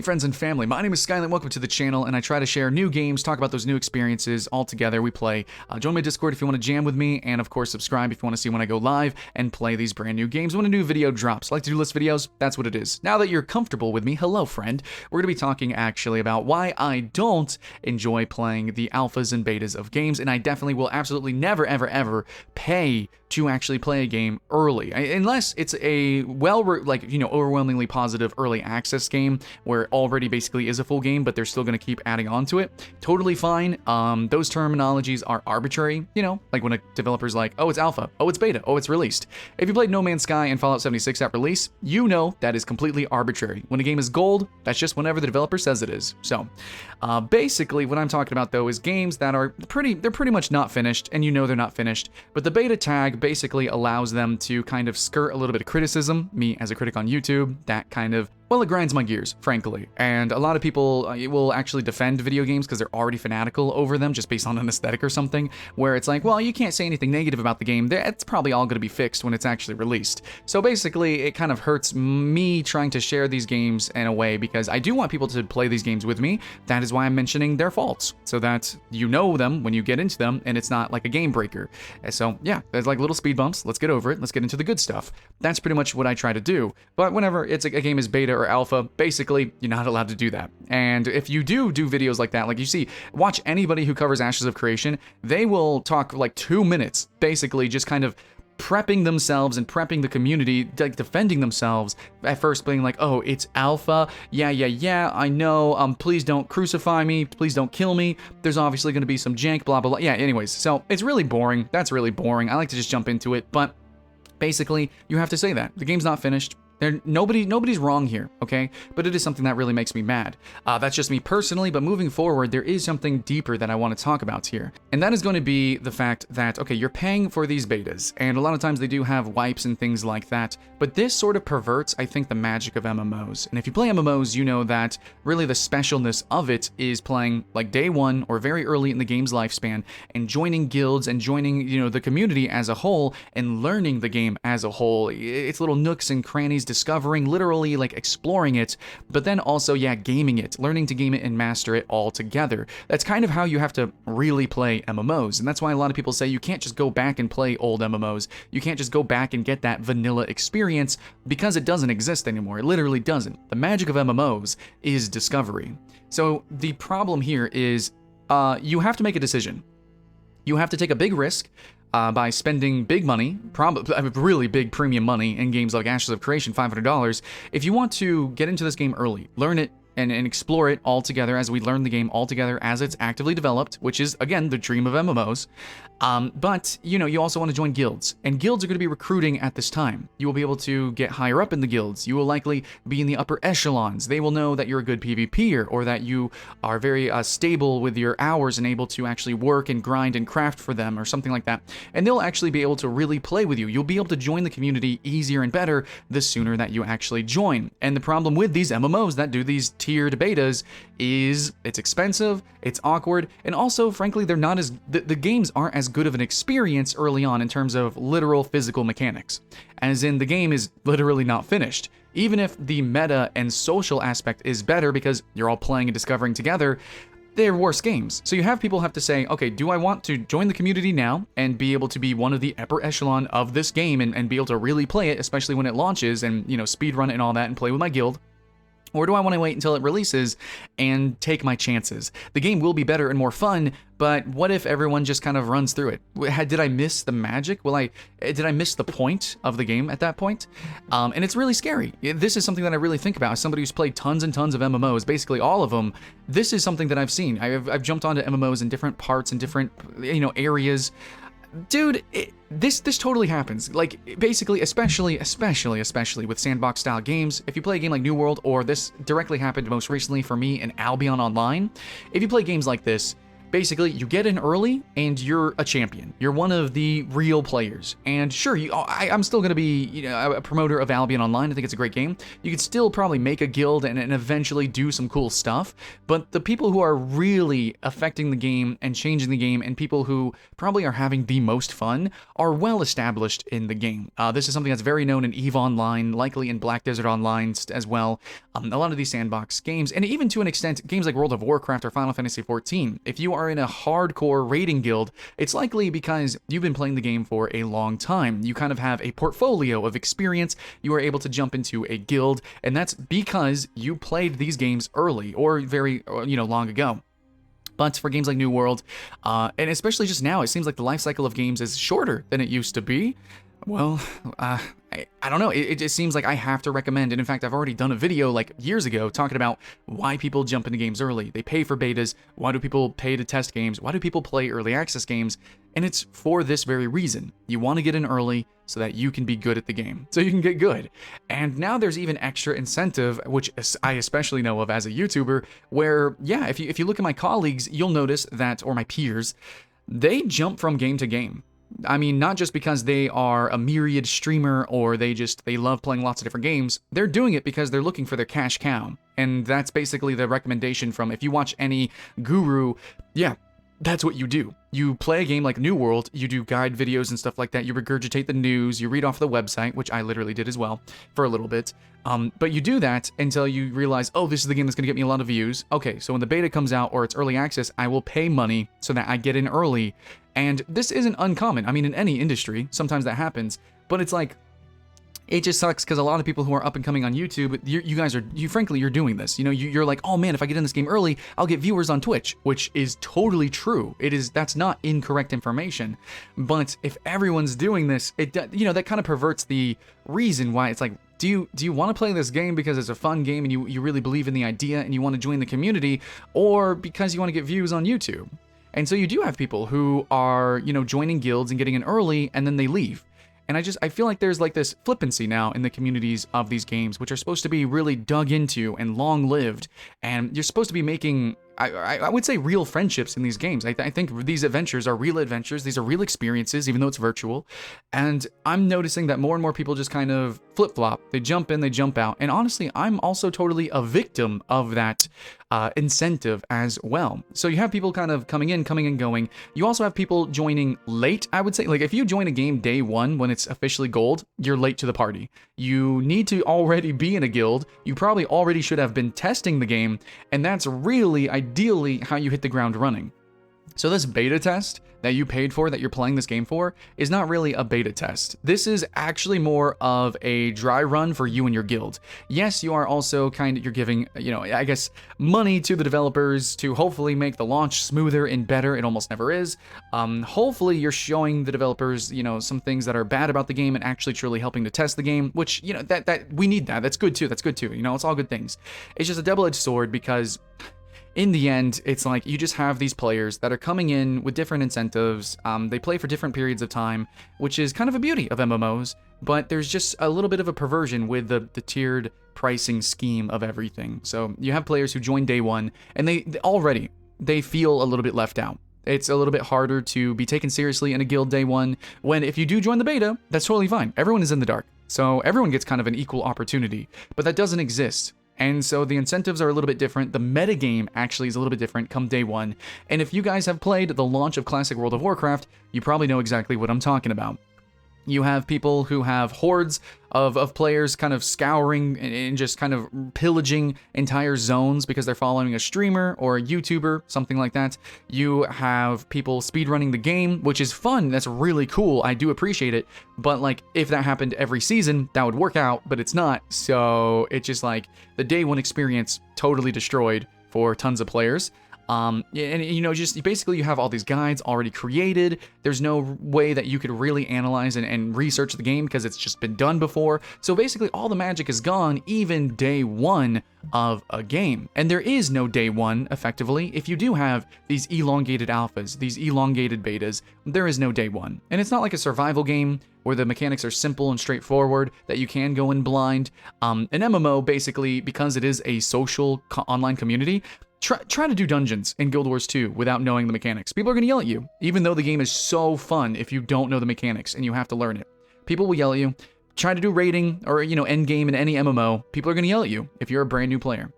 Hey friends and family, my name is Skylent, welcome to the channel, and I try to share new games, talk about those new experiences all together. We play. Join my Discord if you want to jam with me, and of course subscribe if you want to see when I go live and play these brand new games when a new video drops. Like to do list videos? That's what it is. Now that you're comfortable with me, hello friend, we're going to be talking actually about why I don't enjoy playing the alphas and betas of games, and I definitely will absolutely never ever pay to actually play a game early, unless it's a overwhelmingly positive early access game where it already basically is a full game, but they're still going to keep adding on to it. Totally fine. Those terminologies are arbitrary, like when a developer's like, oh, it's alpha, oh, it's beta, oh, it's released. If you played No Man's Sky and Fallout 76 at release, you know that is completely arbitrary. When a game is gold, that's just whenever the developer says it is. So basically what I'm talking about though is games that are pretty much not finished, and they're not finished, but the beta tag basically allows them to kind of skirt a little bit of criticism. Me as a critic on YouTube, that kind of, well, it grinds my gears, frankly. And a lot of people will actually defend video games because they're already fanatical over them just based on an aesthetic or something, where it's like, well, you can't say anything negative about the game. It's probably all going to be fixed when it's actually released. So basically, it kind of hurts me trying to share these games in a way because I do want people to play these games with me. That is why I'm mentioning their faults, so that you know them when you get into them and it's not like a game breaker. And so yeah, there's like little speed bumps. Let's get over it. Let's get into the good stuff. That's pretty much what I try to do. But whenever it's a game is beta or alpha, basically you're not allowed to do that. And if you do videos like that, like you see, watch anybody who covers Ashes of Creation, they will talk like 2 minutes basically just kind of prepping themselves and prepping the community, like defending themselves, at first being like, oh, it's alpha, yeah, I know, please don't crucify me, please don't kill me, there's obviously going to be some jank, blah blah blah. Yeah, anyways, so it's really boring. That's really boring. I like to just jump into it, but basically you have to say that the game's not finished. Nobody's wrong here, okay? But it is something that really makes me mad. That's just me personally, but moving forward, there is something deeper that I want to talk about here. And that is going to be the fact that, okay, you're paying for these betas, and a lot of times they do have wipes and things like that, but this sort of perverts, I think, the magic of MMOs. And if you play MMOs, you know that really the specialness of it is playing like day one or very early in the game's lifespan and joining guilds and joining, the community as a whole and learning the game as a whole. It's little nooks and crannies, discovering, literally like exploring it, but then also, yeah, gaming it, learning to game it and master it all together. That's kind of how you have to really play MMOs, and that's why a lot of people say you can't just go back and play old MMOs. You can't just go back and get that vanilla experience because it doesn't exist anymore. It literally doesn't. The magic of MMOs is discovery. So the problem here is you have to make a decision. You have to take a big risk by spending big money, probably really big premium money in games like Ashes of Creation, $500, if you want to get into this game early, learn it, and explore it all together as we learn the game all together as it's actively developed, which is, again, the dream of MMOs. But, you also want to join guilds, and guilds are going to be recruiting at this time. You will be able to get higher up in the guilds. You will likely be in the upper echelons. They will know that you're a good PvPer, or that you are very stable with your hours and able to actually work and grind and craft for them, or something like that. And they'll actually be able to really play with you. You'll be able to join the community easier and better the sooner that you actually join. And the problem with these MMOs that do these tiered betas is it's expensive, it's awkward, and also, frankly, they're not as the games aren't as good of an experience early on in terms of literal physical mechanics, as in the game is literally not finished. Even if the meta and social aspect is better because you're all playing and discovering together, they're worse games. So you have people have to say, okay, do I want to join the community now and be able to be one of the upper echelon of this game and be able to really play it, especially when it launches, and speed run it and all that and play with my guild? Or do I want to wait until it releases and take my chances? The game will be better and more fun, but what if everyone just kind of runs through it? Did I miss the magic? Did I miss the point of the game at that point? And it's really scary. This is something that I really think about. As somebody who's played tons and tons of MMOs, basically all of them, this is something that I've seen. I've jumped onto MMOs in different parts and different, areas. Dude, this totally happens. Like, basically, especially with sandbox style games. If you play a game like New World, or this directly happened most recently for me in Albion Online, if you play games like this, basically you get in early and you're a champion. You're one of the real players. And sure, I'm still going to be, you know, a promoter of Albion Online. I think it's a great game. You could still probably make a guild and eventually do some cool stuff. But the people who are really affecting the game and changing the game, and people who probably are having the most fun, are well established in the game. This is something that's very known in EVE Online, likely in Black Desert Online as well. A lot of these sandbox games, and even to an extent, games like World of Warcraft or Final Fantasy XIV. If you are in a hardcore raiding guild, it's likely because you've been playing the game for a long time. You kind of have a portfolio of experience. You are able to jump into a guild, and that's because you played these games early or very, long ago. But for games like New World, and especially just now, it seems like the life cycle of games is shorter than it used to be. Well, I don't know. It just seems like I have to recommend, and in fact, I've already done a video like years ago talking about why people jump into games early. They pay for betas. Why do people pay to test games? Why do people play early access games? And it's for this very reason. You want to get in early so that you can be good at the game, so you can get good. And now there's even extra incentive, which I especially know of as a YouTuber, where, yeah, if you look at my colleagues, you'll notice that, or my peers, they jump from game to game. I mean, not just because they are a myriad streamer or they love playing lots of different games. They're doing it because they're looking for their cash cow. And that's basically the recommendation from, if you watch any guru, yeah, that's what you do. You play a game like New World, you do guide videos and stuff like that, you regurgitate the news, you read off the website, which I literally did as well for a little bit. But you do that until you realize, oh, this is the game that's going to get me a lot of views. Okay, so when the beta comes out or it's early access, I will pay money so that I get in early. And this isn't uncommon. I mean, in any industry, sometimes that happens. But it's like, it just sucks because a lot of people who are up and coming on YouTube, frankly, you're doing this. You know, you're like, oh man, if I get in this game early, I'll get viewers on Twitch, which is totally true. That's not incorrect information. But if everyone's doing this, that kind of perverts the reason why. It's like, do you want to play this game because it's a fun game and you really believe in the idea and you want to join the community, or because you want to get views on YouTube? And so you do have people who are, joining guilds and getting in early and then they leave. And I feel like there's like this flippancy now in the communities of these games, which are supposed to be really dug into and long-lived. And you're supposed to be making, I would say, real friendships in these games. I think these adventures are real adventures. These are real experiences, even though it's virtual. And I'm noticing that more and more people just kind of flip-flop. They jump in, they jump out. And honestly, I'm also totally a victim of that incentive as well. So you have people kind of coming in, going. You also have people joining late, I would say. Like, if you join a game day one when it's officially gold, you're late to the party. You need to already be in a guild. You probably already should have been testing the game, and that's really, ideally, how you hit the ground running. So this beta test that you paid for, that you're playing this game for, is not really a beta test. This is actually more of a dry run for you and your guild. Yes, you are also you're giving, I guess, money to the developers to hopefully make the launch smoother and better. It almost never is. Hopefully you're showing the developers, some things that are bad about the game and actually truly helping to test the game, which, that we need that. That's good too. It's all good things. It's just a double-edged sword because in the end, it's like you just have these players that are coming in with different incentives. They play for different periods of time, which is kind of a beauty of MMOs, but there's just a little bit of a perversion with the tiered pricing scheme of everything. So you have players who join day one, and they feel a little bit left out. It's a little bit harder to be taken seriously in a guild day one, when if you do join the beta, that's totally fine. Everyone is in the dark, so everyone gets kind of an equal opportunity, but that doesn't exist. And so the incentives are a little bit different. The metagame actually is a little bit different come day one. And if you guys have played the launch of Classic World of Warcraft, you probably know exactly what I'm talking about. You have people who have hordes of players kind of scouring and just kind of pillaging entire zones because they're following a streamer or a YouTuber, something like that. You have people speedrunning the game, which is fun. That's really cool. I do appreciate it. But like, if that happened every season, that would work out, but it's not. So it's just like the day one experience totally destroyed for tons of players. And just basically you have all these guides already created. There's no way that you could really analyze and research the game because it's just been done before. So basically all the magic is gone even day one of a game. And there is no day one, effectively. If you do have these elongated alphas, these elongated betas, there is no day one. And it's not like a survival game where the mechanics are simple and straightforward, that you can go in blind. An MMO, basically, because it is a social online community, try to do dungeons in Guild Wars 2 without knowing the mechanics. People are going to yell at you, even though the game is so fun if you don't know the mechanics and you have to learn it. People will yell at you. Try to do raiding or, end game in any MMO. People are going to yell at you if you're a brand new player.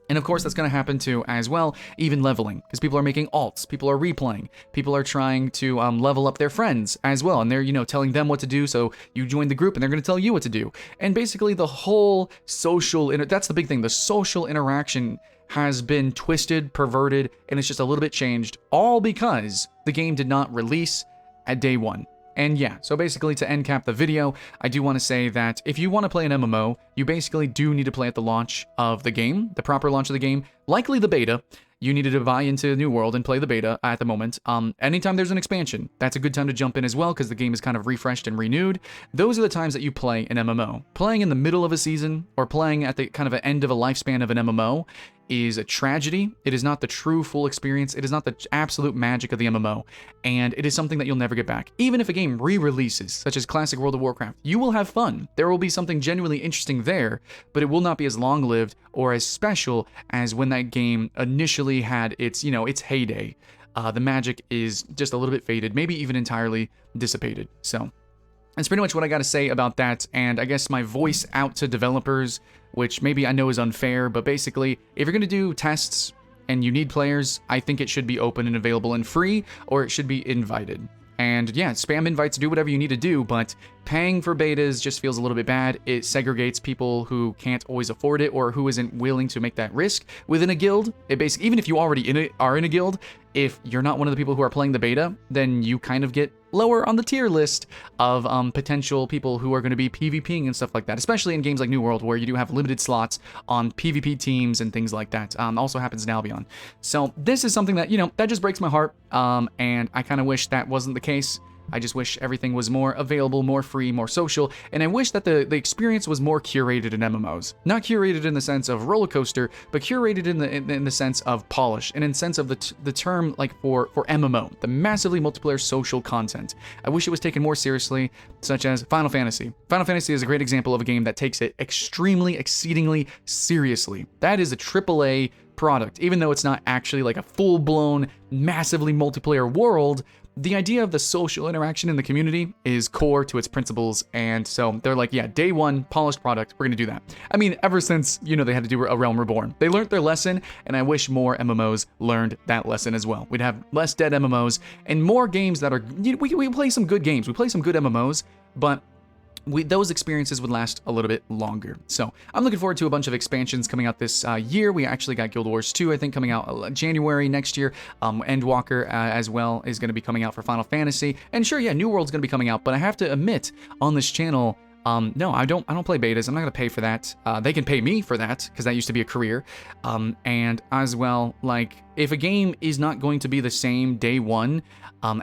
And of course, that's going to happen too as well, even leveling, because people are making alts, people are replaying, people are trying to level up their friends as well, and they're, telling them what to do, so you join the group and they're going to tell you what to do. And basically the whole that's the big thing, the social interaction has been twisted, perverted, and it's just a little bit changed, all because the game did not release at day one. And yeah, so basically to end cap the video, I do want to say that if you want to play an MMO, you basically do need to play at the launch of the game, the proper launch of the game, likely the beta. You needed to buy into New World and play the beta at the moment. Anytime there's an expansion, that's a good time to jump in as well because the game is kind of refreshed and renewed. Those are the times that you play an MMO. Playing in the middle of a season or playing at the kind of an end of a lifespan of an MMO is a tragedy. It is not the true full experience. It is not the absolute magic of the MMO, and it is something that you'll never get back. Even if a game re-releases, such as classic World of Warcraft, you will have fun. There will be something genuinely interesting there, but it will not be as long-lived or as special as when that game initially had its, its heyday. The magic is just a little bit faded, maybe even entirely dissipated. So that's pretty much what I got to say about that, and I guess my voice out to developers, which maybe I know is unfair, but basically, if you're going to do tests and you need players, I think it should be open and available and free, or it should be invited. And yeah, spam invites, do whatever you need to do, but paying for betas just feels a little bit bad. It segregates people who can't always afford it or who isn't willing to make that risk within a guild. It basically, even if you already are in a guild, if you're not one of the people who are playing the beta, then you kind of get lower on the tier list of potential people who are going to be PvPing and stuff like that, especially in games like New World where you do have limited slots on PvP teams and things like that. Also happens in Albion. So this is something that, that just breaks my heart, and I kind of wish that wasn't the case. I just wish everything was more available, more free, more social, and I wish that the experience was more curated in MMOs. Not curated in the sense of roller coaster, but curated in the sense of polish, and in the sense of the term like for MMO, the massively multiplayer social content. I wish it was taken more seriously, such as Final Fantasy. Final Fantasy is a great example of a game that takes it extremely, exceedingly seriously. That is a AAA product, even though it's not actually like a full-blown, massively multiplayer world. The idea of the social interaction in the community is core to its principles, and so they're like, yeah, day one, polished product, we're gonna do that. I mean, ever since, they had to do A Realm Reborn. They learned their lesson, and I wish more MMOs learned that lesson as well. We'd have less dead MMOs, and more games that are, we play some good games, we play some good MMOs, but those experiences would last a little bit longer. So I'm looking forward to a bunch of expansions coming out this year. We actually got Guild Wars 2, I think, coming out January next year. Endwalker as well is going to be coming out for Final Fantasy. And sure, yeah, New World's going to be coming out. But I have to admit, on this channel, no, I don't play betas. I'm not going to pay for that. They can pay me for that, because that used to be a career. And as well, like, if a game is not going to be the same day one,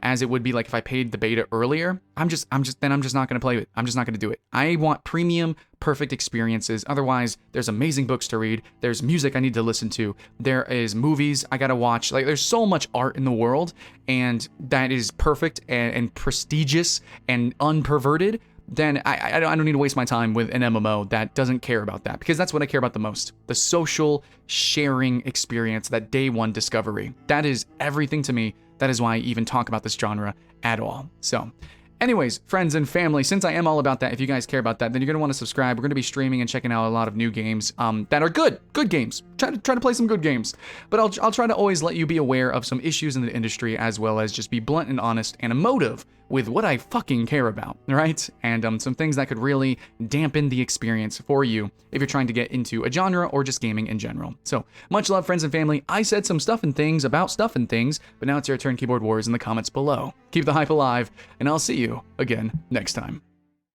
as it would be like if I paid the beta earlier, I'm just not going to play it. I'm just not going to do it. I want premium, perfect experiences. Otherwise, there's amazing books to read. There's music I need to listen to. There is movies I got to watch. Like, there's so much art in the world, and that is perfect and prestigious and unperverted. Then I don't need to waste my time with an MMO that doesn't care about that, because that's what I care about the most. The social sharing experience, that day one discovery. That is everything to me. That is why I even talk about this genre at all. So anyways, friends and family, since I am all about that, if you guys care about that, then you're going to want to subscribe. We're going to be streaming and checking out a lot of new games that are good games. Try to play some good games. But I'll try to always let you be aware of some issues in the industry, as well as just be blunt and honest and emotive with what I fucking care about, right? And some things that could really dampen the experience for you if you're trying to get into a genre or just gaming in general. So much love, friends and family. I said some stuff and things about stuff and things, but now it's your turn, keyboard warriors, in the comments below. Keep the hype alive, and I'll see you again next time.